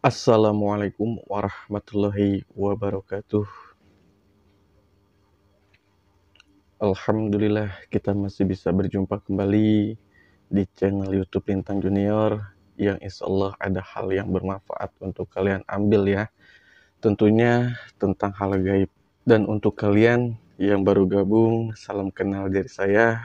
Assalamualaikum warahmatullahi wabarakatuh. Alhamdulillah kita masih bisa berjumpa kembali di channel YouTube Lintang Junior yang insya Allah ada hal yang bermanfaat untuk kalian ambil ya. Tentunya tentang hal gaib. Dan untuk kalian yang baru gabung, salam kenal dari saya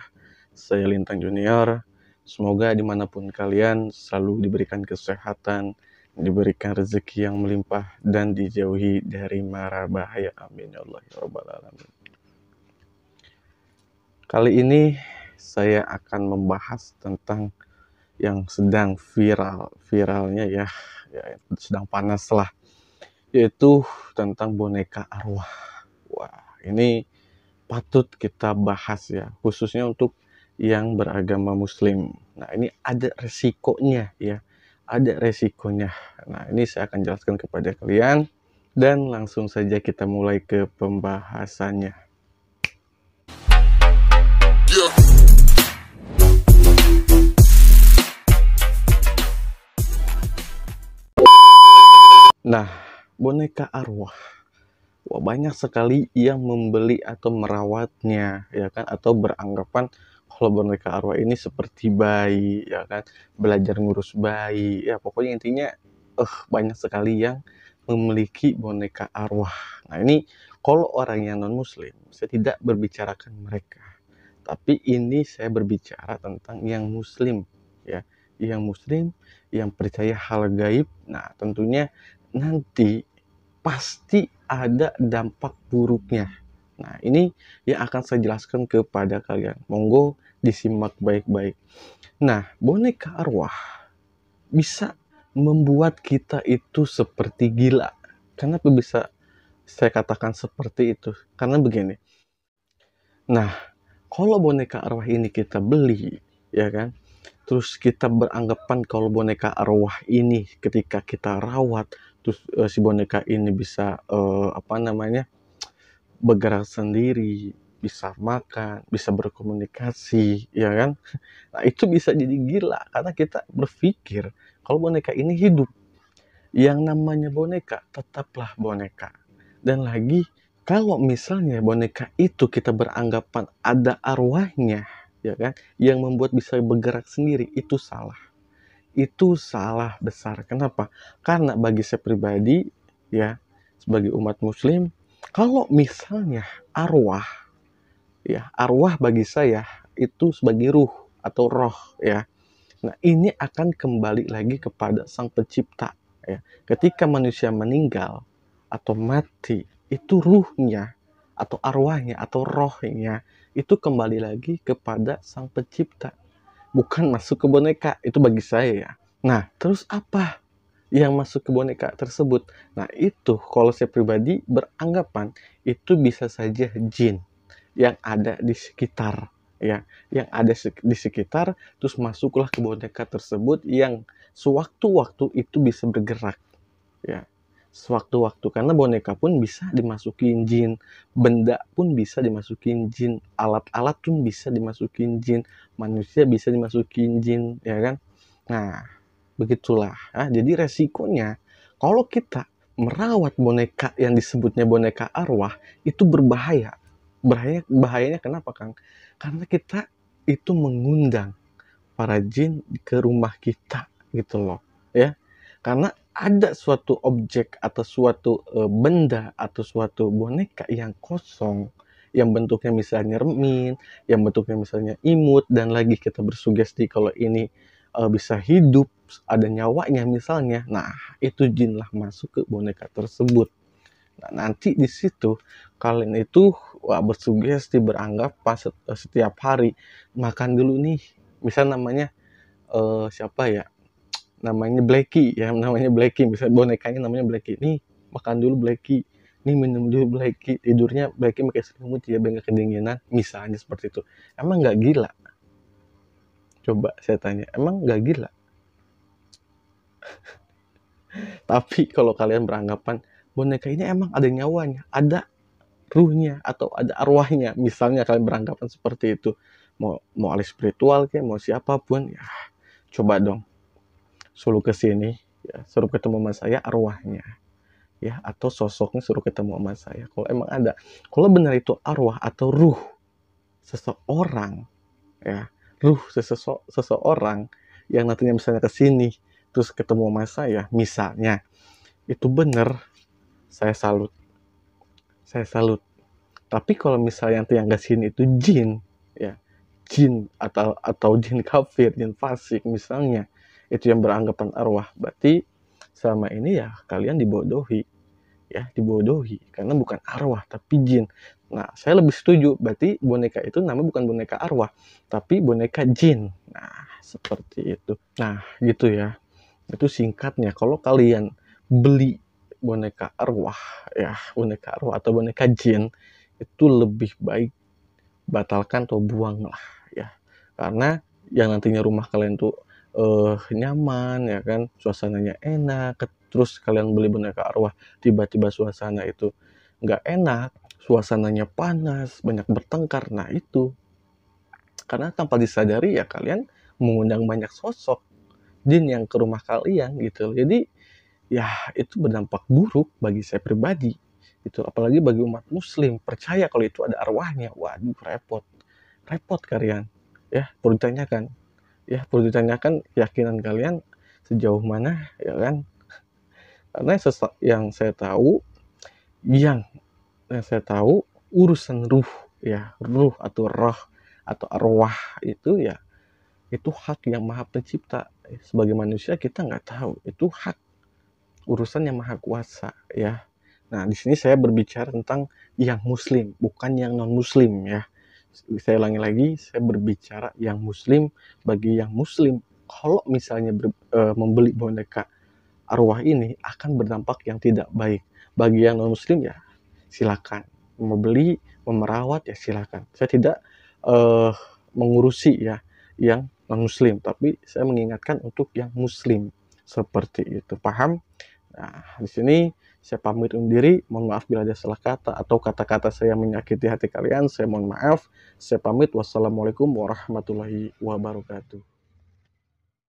Lintang Junior. Semoga dimanapun kalian selalu diberikan kesehatan, diberikan rezeki yang melimpah, dan dijauhi dari mara bahaya. Amin ya Allah ya Rabbal Alamin. Kali ini saya akan membahas tentang yang sedang viralnya ya sedang panas lah, yaitu tentang boneka arwah. Wah, ini patut kita bahas ya, khususnya untuk yang beragama muslim. Nah, ini ada resikonya ya, ada resikonya. Nah, ini saya akan jelaskan kepada kalian dan langsung saja kita mulai ke pembahasannya. Nah, boneka arwah. Wah, banyak sekali yang membeli atau merawatnya, ya kan, atau beranggapan kalau boneka arwah ini seperti bayi, ya kan, belajar ngurus bayi, ya pokoknya intinya, banyak sekali yang memiliki boneka arwah. Nah, ini kalau orang yang non-muslim, saya tidak berbicarakan mereka, tapi ini saya berbicara tentang yang muslim, ya, yang muslim, yang percaya hal gaib. Nah, tentunya nanti pasti ada dampak buruknya. Nah, ini yang akan saya jelaskan kepada kalian. Monggo disimak baik-baik. Nah, boneka arwah bisa membuat kita itu seperti gila. Kenapa bisa saya katakan seperti itu? Karena begini. Nah, kalau boneka arwah ini kita beli, ya kan? Terus kita beranggapan kalau boneka arwah ini ketika kita rawat, terus si boneka ini bisa bergerak sendiri, bisa makan, bisa berkomunikasi, ya kan? Nah, itu bisa jadi gila karena kita berpikir kalau boneka ini hidup. Yang namanya boneka tetaplah boneka. Dan lagi kalau misalnya boneka itu kita beranggapan ada arwahnya, ya kan, yang membuat bisa bergerak sendiri, itu salah. Itu salah besar. Kenapa? Karena bagi saya pribadi, ya, sebagai umat muslim, kalau misalnya arwah, ya, arwah bagi saya itu sebagai ruh atau roh, ya. Nah, ini akan kembali lagi kepada Sang Pencipta, ya. Ketika manusia meninggal atau mati, itu ruhnya atau arwahnya atau rohnya itu kembali lagi kepada Sang Pencipta, bukan masuk ke boneka. Itu bagi saya ya. Nah, terus apa yang masuk ke boneka tersebut? Nah, itu kalau saya pribadi beranggapan itu bisa saja jin yang ada di sekitar, ya, yang ada di sekitar, terus masuklah ke boneka tersebut yang sewaktu-waktu itu bisa bergerak, ya, sewaktu-waktu. Karena boneka pun bisa dimasukin jin, benda pun bisa dimasukin jin, alat-alat pun bisa dimasukin jin, manusia bisa dimasukin jin, ya kan. Nah, begitulah ya. Jadi resikonya kalau kita merawat boneka yang disebutnya boneka arwah itu berbahaya. Bahayanya kenapa, Kang? Karena kita itu mengundang para jin ke rumah kita gitu loh, ya. Karena ada suatu objek atau suatu benda atau suatu boneka yang kosong, yang bentuknya misalnya remin, yang bentuknya misalnya imut, dan lagi kita bersugesti kalau ini bisa hidup, ada nyawanya misalnya. Nah, itu jin lah masuk ke boneka tersebut. Nah, nanti di situ kalian itu bersugesti, beranggap pas setiap hari makan dulu nih. Misal namanya siapa ya? Namanya Blacky ya, namanya Blacky. Misal bonekanya namanya Blacky. Nih, makan dulu Blacky. Nih, minum dulu Blacky. Tidurnya Blacky pakai selimut ya biar nggak kedinginan. Misalnya seperti itu. Emang nggak gila? Coba saya tanya, emang nggak gila? Tapi kalau kalian beranggapan boneka ini emang ada nyawanya, ada ruhnya atau ada arwahnya, misalnya kalian beranggapan seperti itu, mau ahli spiritual kayak mau siapapun, ya coba dong suruh ke sini, ya suruh ketemu sama saya arwahnya, ya, atau sosoknya suruh ketemu sama saya kalau emang ada. Kalau benar itu arwah atau ruh seseorang, ya, ruh seseorang yang nantinya misalnya ke sini terus ketemu sama saya misalnya, itu bener, saya salut, saya salut. Tapi kalau misalnya yang ke sini itu jin, ya, jin atau jin kafir, jin fasik misalnya, itu yang beranggapan arwah, berarti selama ini ya kalian dibodohi, ya, dibodohi karena bukan arwah tapi jin. Nah, saya lebih setuju, berarti boneka itu namanya bukan boneka arwah tapi boneka jin. Nah, seperti itu. Nah, gitu ya, itu singkatnya. Kalau kalian beli boneka arwah, ya, boneka arwah atau boneka jin, itu lebih baik batalkan atau buang lah, ya, karena yang nantinya rumah kalian tuh nyaman, ya kan, suasananya enak, terus kalian beli boneka arwah tiba-tiba suasana itu nggak enak, suasananya panas, banyak bertengkar. Nah itu karena tanpa disadari ya kalian mengundang banyak sosok jin yang ke rumah kalian gitu. Jadi ya itu berdampak buruk bagi saya pribadi itu, apalagi bagi umat muslim percaya kalau itu ada arwahnya. Waduh, repot kalian, ya, perlu ditanyakan, ya, perlu ditanyakan keyakinan kalian sejauh mana, ya kan, karena yang saya tahu, yang saya tahu urusan ruh, ya, ruh atau roh atau arwah itu ya itu hak yang maha pencipta. Sebagai manusia kita nggak tahu, itu hak urusan yang maha kuasa, ya. Nah, di sini saya berbicara tentang yang muslim, bukan yang non muslim, ya. Saya ulangi lagi, saya berbicara yang muslim. Bagi yang muslim, kalau misalnya membeli boneka arwah ini akan berdampak yang tidak baik. Bagi yang non muslim ya silakan membeli, memerawat ya silakan. Saya tidak mengurusi ya yang non muslim, tapi saya mengingatkan untuk yang muslim seperti itu. Paham? Nah, di sini saya pamit undur diri. Mohon maaf bila ada salah kata atau kata-kata saya menyakiti hati kalian. Saya mohon maaf. Saya pamit. Wassalamualaikum warahmatullahi wabarakatuh.